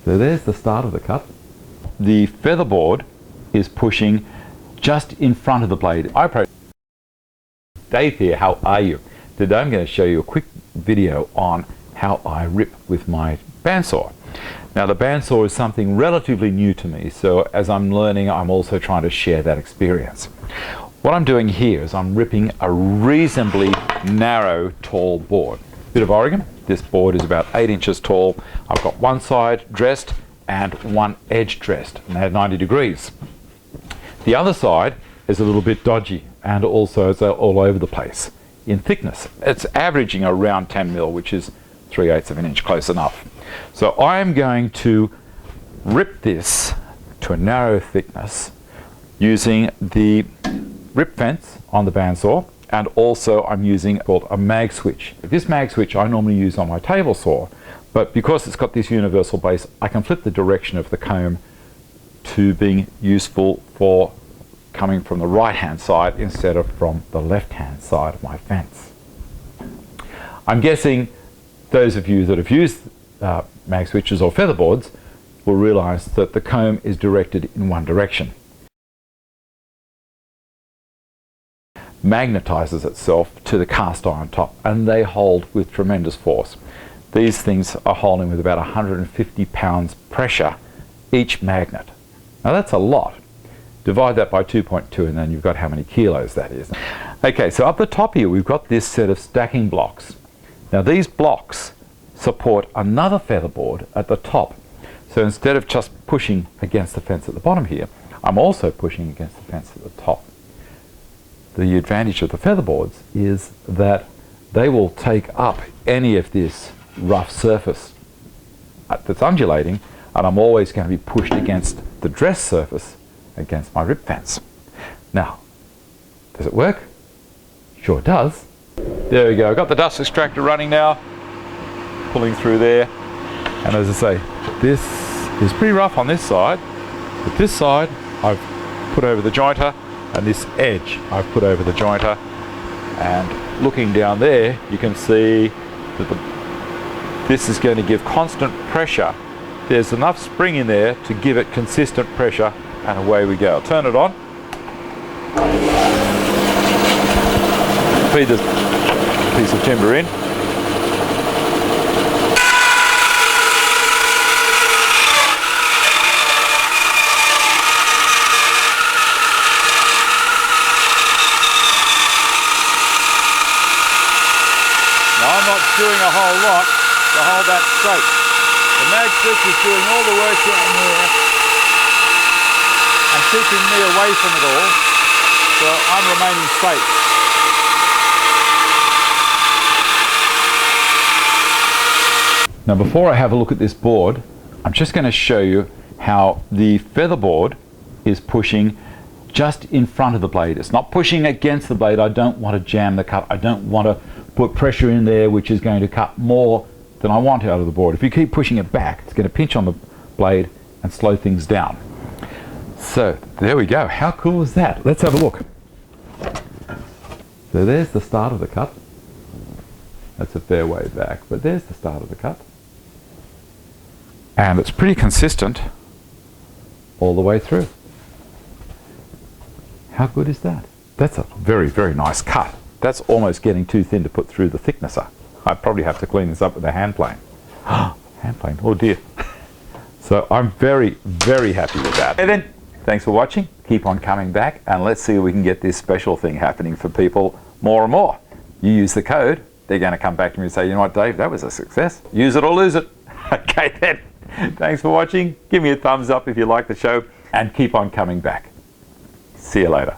So there's the start of the cut. The feather board is pushing just in front of the blade. Dave here, how are you? Today I'm going to show you a quick video on how I rip with my bandsaw. Now the bandsaw is something relatively new to me, so as I'm learning I'm also trying to share that experience. What I'm doing here is I'm ripping a reasonably narrow, tall board. Bit of Oregon. This board is about 8 inches tall. I've got one side dressed and one edge dressed, and they're 90 degrees. The other side is a little bit dodgy and also it's all over the place in thickness. It's averaging around 10 mil, which is 3/8 of an inch, close enough. So I am going to rip this to a narrow thickness using the rip fence on the bandsaw, and also I'm using called a Magswitch. This Magswitch I normally use on my table saw, but because it's got this universal base, I can flip the direction of the comb to being useful for coming from the right hand side instead of from the left hand side of my fence. I'm guessing those of you that have used Magswitches or featherboards will realize that the comb is directed in one direction. Magnetizes itself to the cast iron top, and they hold with tremendous force. These things are holding with about 150 pounds pressure each magnet. Now that's a lot. Divide that by 2.2 and then you've got how many kilos that is. Okay, so up the top here we've got this set of stacking blocks. Now these blocks support another featherboard at the top. So instead of just pushing against the fence at the bottom here, I'm also pushing against the fence at the top. The advantage of the featherboards is that they will take up any of this rough surface that's undulating, and I'm always going to be pushed against the dress surface against my rip fence. Now, does it work? Sure does. There we go. I've got the dust extractor running now, pulling through there, and as I say, this is pretty rough on this side, but this side I've put over the jointer, and this edge I've put over the jointer, and looking down there you can see that this is going to give constant pressure. There's enough spring in there to give it consistent pressure, and away we go. I'll turn it on, feed this piece of timber in. I'm not doing a whole lot to hold that straight. The Magswitch is doing all the work down there and keeping me away from it all, so I'm remaining safe. Now before I have a look at this board, I'm just going to show you how the featherboard is pushing just in front of the blade. It's not pushing against the blade. I don't want to jam the cut. I don't want to put pressure in there which is going to cut more than I want out of the board. If you keep pushing it back, it's going to pinch on the blade and slow things down. So there we go. How cool is that? Let's have a look. So there's the start of the cut. That's a fair way back, but there's the start of the cut. And it's pretty consistent all the way through. How good is that? That's a very, very nice cut. That's almost getting too thin to put through the thicknesser. I probably have to clean this up with a hand plane. Hand plane, oh dear. So I'm very, very happy with that. And then, thanks for watching. Keep on coming back, and let's see if we can get this special thing happening for people more and more. You use the code, they're going to come back to me and say, you know what, Dave, that was a success. Use it or lose it. Okay then. Thanks for watching. Give me a thumbs up if you like the show, and keep on coming back. See you later.